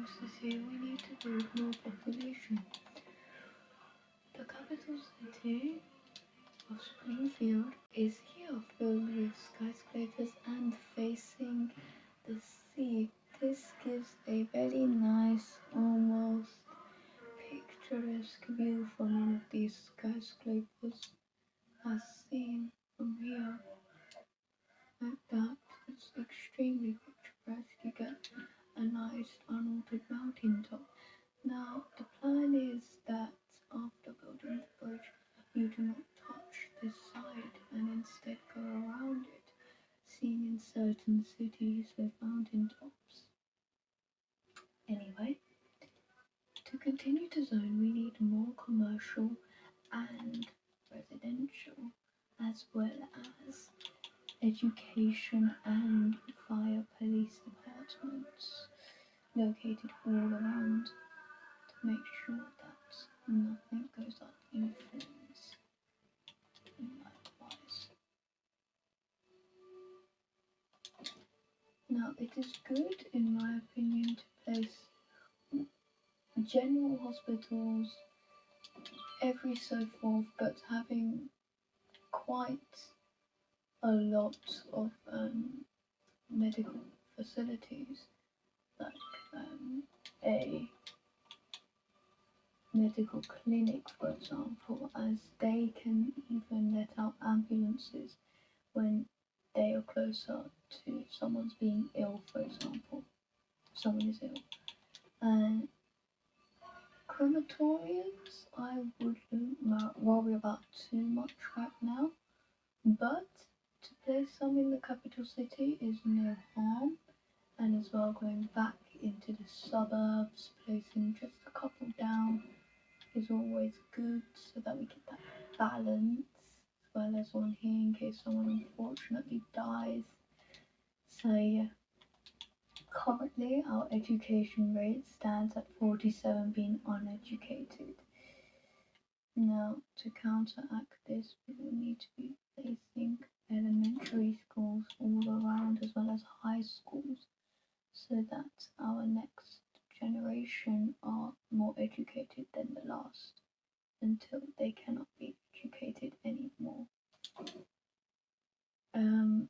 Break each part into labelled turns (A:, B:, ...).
A: city, we need to build more population. The capital city of Springfield is here, filled with skyscrapers and facing the sea. This gives a very nice, almost picturesque view from one of these skyscrapers, as seen from here. Like that, it's extremely picturesque. You get a nice unaltered mountain top. Now, the plan is that after building the bridge, you do not touch this side and instead go around it, seen in certain cities with mountain tops. Anyway, to continue to zone, we need more commercial and residential, as well as education and fire police departments located all around to make sure that nothing goes up in flames. Likewise. Now, it is good, in my opinion, to place general hospitals every so forth, but having quite a lot of medical facilities, like a medical clinic, for example, as they can even let out ambulances when they are closer to someone's being ill, for example. Someone is ill. And crematoriums, I wouldn't worry about too much right now, but to place some in the capital city is no harm, and as well going back into the suburbs, placing just a couple down is always good so that we get that balance, as well as one here in case someone unfortunately dies. So yeah, currently our education rate stands at 47 being uneducated. Now, to counteract this, we will need to be placing elementary schools all around as well as high schools, so that our next generation are more educated than the last, until they cannot be educated anymore.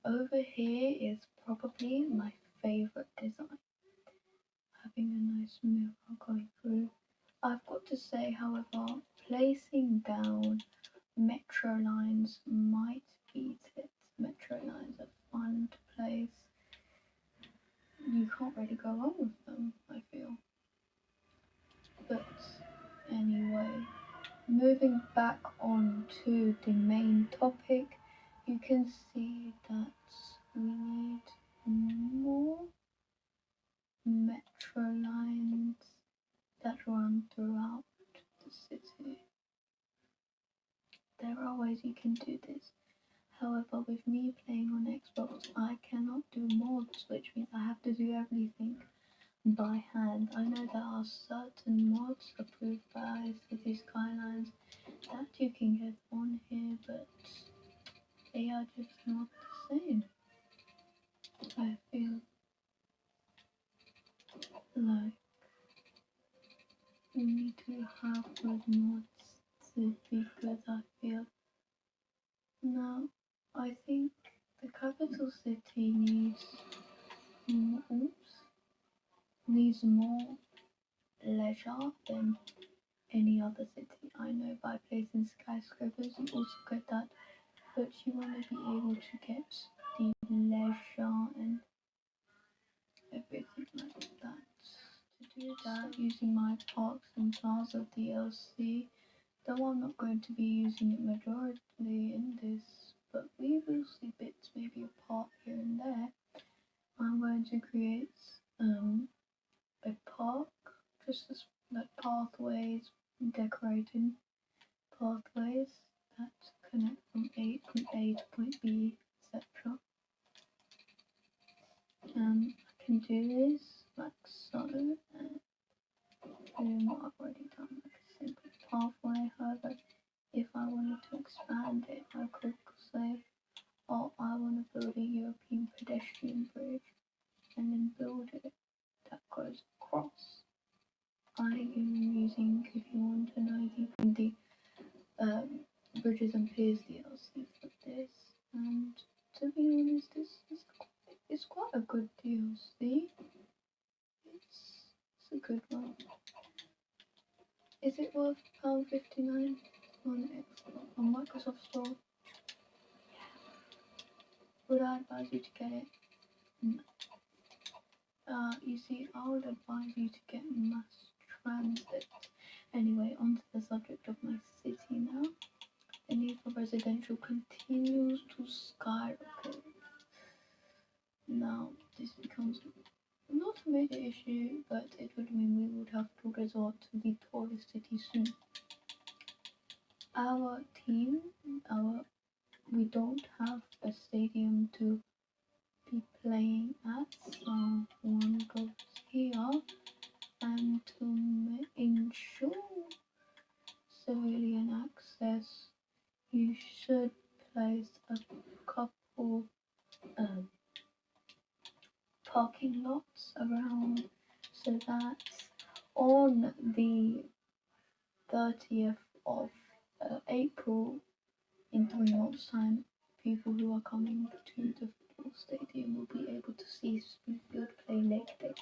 A: Over here is probably my favorite design, having a nice mirror going through. I've got to say, however, placing down metro lines might beat it. Metro lines are fun to place. You can't really go wrong with them, I feel. But anyway, moving back on to the main topic, you can see that we need more metro lines that run throughout the city. There are ways you can do this. However, with me playing on Xbox, I cannot do mods, which means I have to do everything by hand. I know there are certain mods approved by City Skylines that you can get on here, but they are just not the same. I feel like we need to have good mods to be good, I feel. Now, I think the capital city needs more leisure than any other city. I know by placing skyscrapers you also get that, but you want to be able to get the leisure and everything like that. To do that, using my Parks and Plaza DLC, though I'm not going to be using it majorly in this, but we will see bits, maybe a part here and there. I'm going to create a park, just as like pathways, decorating pathways that connect from point A to point B, etc. I can do this like so, and doing what I've already done, like a simple pathway. However, if I wanted to expand it, I could say, oh, I want to build a European pedestrian bridge, and then build it that goes across. I am using, if you want to know, the Bridges and Piers DLC for this, and to be honest, this is quite a good DLC. It's a good one. Is it worth £59 on Xbox on Microsoft Store? Would I advise you to get it? No. You see, I would advise you to get mass transit. Anyway, on to the subject of my city now. The need for residential continues to skyrocket. Now, this becomes not a major issue, but it would mean we would have to resort to the tallest city soon. Our team, we don't have a stadium to be playing at, so one goes here, and to ensure civilian access, you should place a couple parking lots around, so that on the 30th of April, in 3 months' time, people who are coming to the football stadium will be able to see Springfield play Leg Day.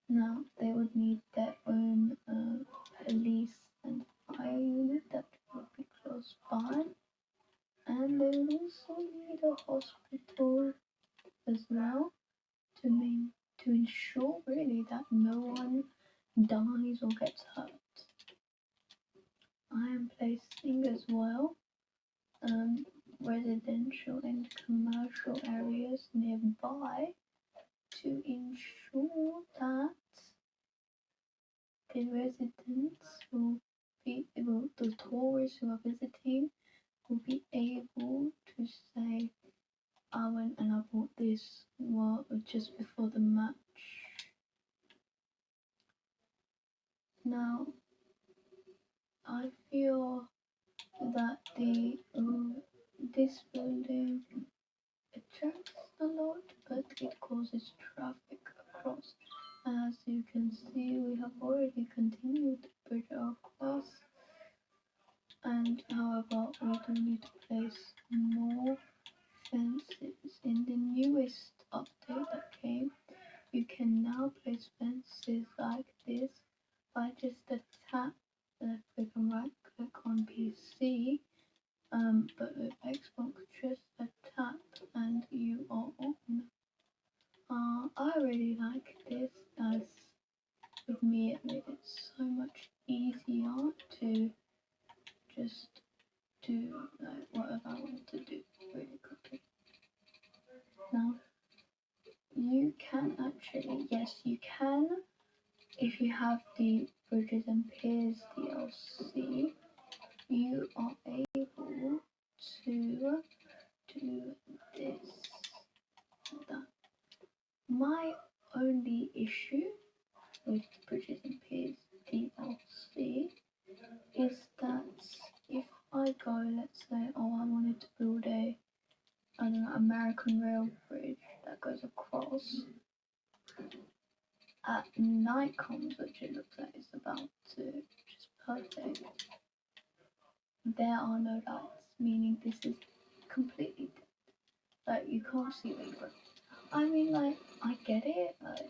A: Now, they would need their own police and fire unit that would be close by, and they would also need a hospital as well to ensure really that no one dies or gets hurt. I am placing as well residential and commercial areas nearby to ensure that the residents will be able, the tourists who are visiting will be able to say, I went and I bought this just before the match. Now, I feel that this building attracts a lot, but it causes traffic across. As you can see, we have already continued the bridge across, and however, we do need to place more fences. In the newest update that came, you can now place fences like this by just a tap, left click and right click on PC, but with Xbox just a tap and you are on. I really like this, as with me it made it so much easier to just do like whatever I want to do really quickly. Now, you can actually, yes you can, if you have the Bridges and Piers DLC, you are able to do this, that. My only issue with Bridges and Piers DLC is that if I go, let's say, I wanted to build I don't know, American Rail Bridge that goes across, at night comes, which it looks like it's about to, which is perfect, there are no lights, meaning this is completely dead. Like, you can't see where you're going. I mean, like, I get it, like,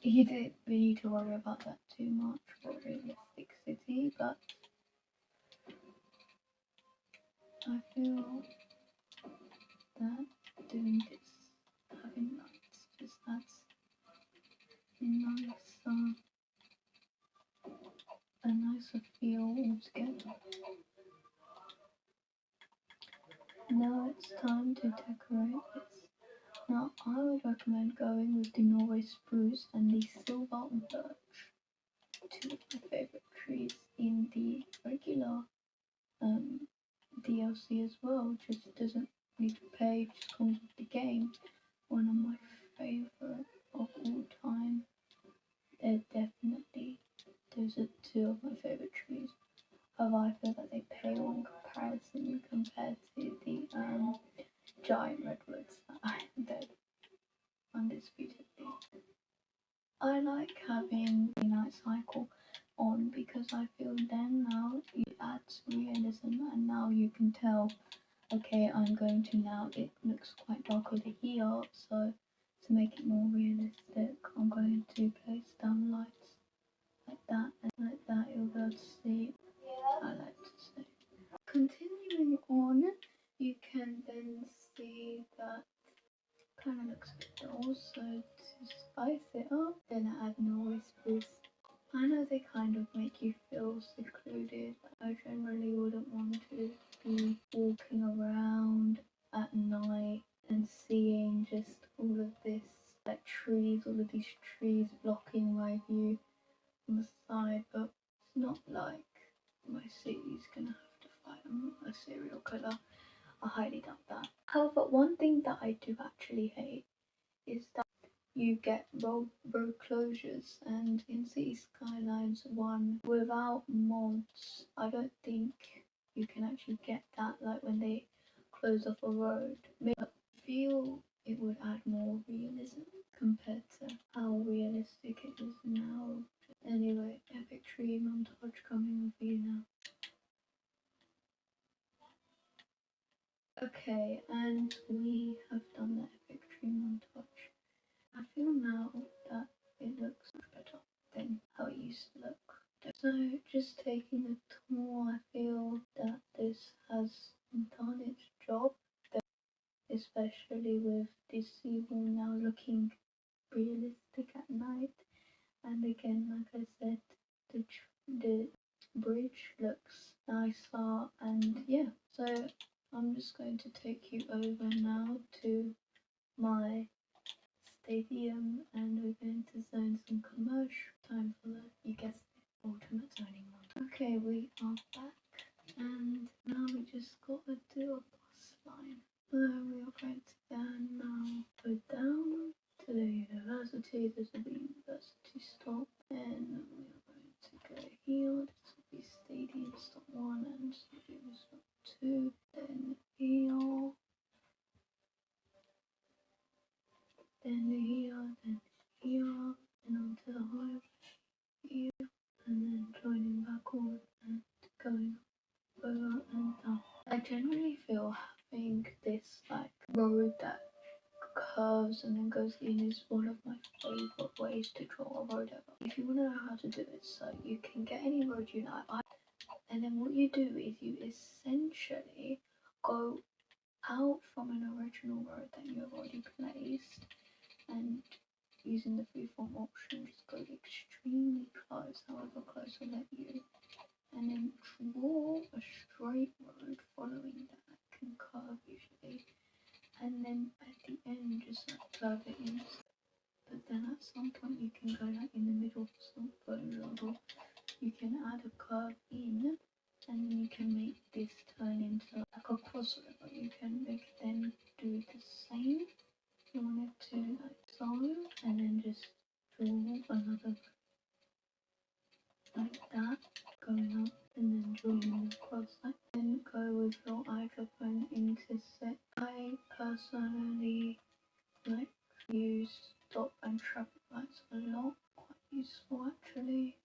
A: you didn't need to worry about that too much for a realistic city, but I feel that doing this, having lights, just adds a nicer feel altogether. Now it's time to decorate this. Now I would recommend going with the Norway spruce and the silver birch, two of my favourite trees in the regular DLC as well, just doesn't need to pay, just comes with the game. One of my favourite of all time. Those are two of my favourite trees. However, I feel that they pale in comparison compared to the giant redwoods that I am dead undisputedly. I like having the night cycle on because I feel then now it adds realism and now you can tell, okay, I'm going to now, it looks quite dark over here, so to make it more realistic, I'm going to place down lights like that, and like that you'll be able to see, I like to see. Continuing on, you can then see that kind of looks a bit dull, so to spice it up, then I add noise boost. I know they kind of make you feel secluded. I generally wouldn't want to be walking around at night and seeing just all of this, like trees, all of these trees blocking my view on the side, but it's not like my city's gonna have to fight a serial killer. I highly doubt that. However, one thing that I do actually hate is that you get road closures, and in City Skylines 1 without mods, I don't think you can actually get that, like when they close off a road. I feel it would add more realism compared to how realistic it is now. Anyway, epic tree montage coming with you now. Okay, and we have done the epic tree montage. I feel now that it looks much better than how it used to look. So just taking a tour, I feel that this has done its job, especially with this seawall now looking realistic at night. And again, like I said, the bridge looks nicer, and yeah. So I'm just going to take you over now to my stadium, and we're going to zone some commercial. Time for the, you guessed it, ultimate zoning mode. Okay, we are back, and now we just gotta do a bus line. So we are going to then now go down to the university. This will be university stop, and we are going to go here. This will be stadium stop 1 and stadium stop 2. Then here. Then here, and onto the highway here, and then joining back on and going over and down. I generally feel having this like road that curves and then goes in is one of my favourite ways to draw a road ever. If you want to know how to do it, so you can get any road you like, and then what you do is you essentially go out from an original road that you have already placed, and using the freeform option, just go extremely close, however close will let you, and then draw a straight road following that, can curve usually, and then at the end just like curve it in. But then at some point you can go like in the middle, for example, you can add a curve in, and then you can make this turn into like a crossover. You can then do the same. You want it to like so, and then just draw another like that going up, and then drawing across like. Then go with your iPhone into set. I personally like use stop and traffic lights a lot. Quite useful actually.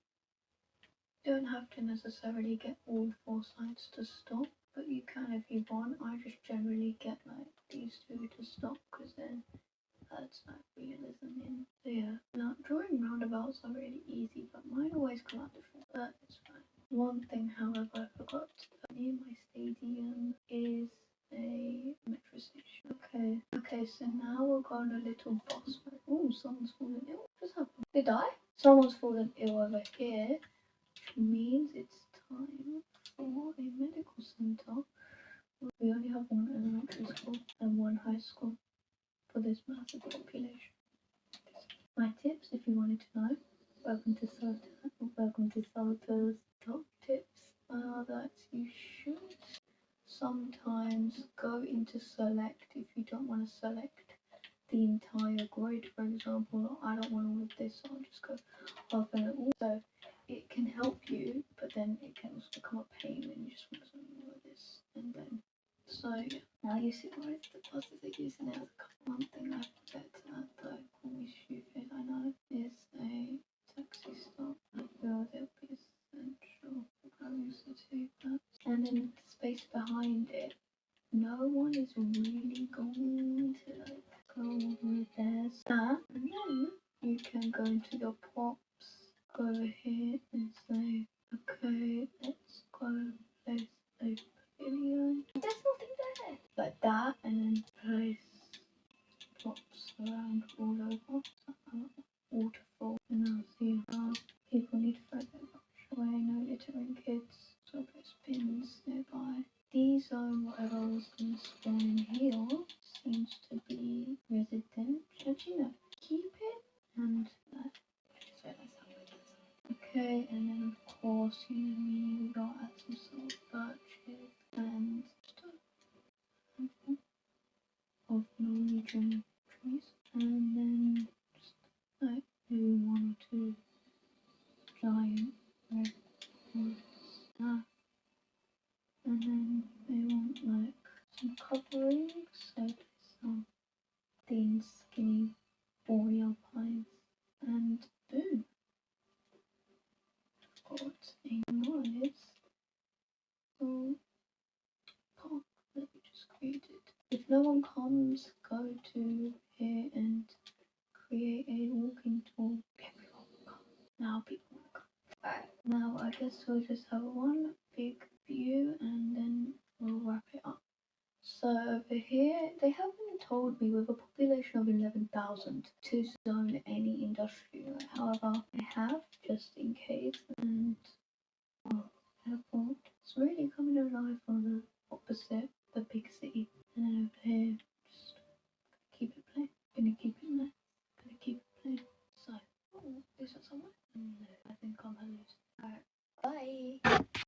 A: Don't have to necessarily get all 4 sides to stop, but you can if you want. I just generally get like these 2 to stop, because then adds that realism in. So yeah, now drawing roundabouts are really easy, but mine always come out different, but it's fine. One thing, however, I forgot near my stadium is a metro station. Okay, so now we're going a little bus ride. Oh, someone's fallen ill. What just happened? They die? Someone's fallen ill over here, which means it's time for a medical centre. We only have 1 elementary school and 1 high school for this massive population. My tips, if you wanted to know, welcome to Salta's top tips, are that you should sometimes go into select if you don't want to select the entire grid. For example, I don't want all of this, so I'll just go half and all. So it can help you, but then it can also become a pain when you just want something like this, and then so yeah. Now you see why the buses are using it as a one thing I forget to add though, call me stupid, I know, is a save that. And then the space behind it, no one is really going to like go over there. That, and then you can go into your props, go over here and say, okay, let's go place a pavilion. There's nothing there. Like that, and then place props around all over. Waterfall, and I'll see how people need to throw their rubbish away. No littering kids, so place bins nearby. These are whatever was going to spawn in here. Seems to be resident. Actually, no. Keep it and that. Okay, and then of course, we got at some sort of birches and stuff of Norwegian trees, and then just like do one or two giant red ones. And then they want like some covering, so some thin, skinny, boreal pines, and boom, got a nice little park that we just created. If no one comes, go to here and create a walking tour. Everyone will come. Now people will come. Alright, now I guess we'll just have one big view and then we'll wrap it up. So over here, they haven't told me with a population of 11,000 to zone any industry. However, I have just in case, and airport. It's really coming alive on the opposite, the big city. And then over here, just keep it plain. Gonna keep it nice. Gonna keep it plain.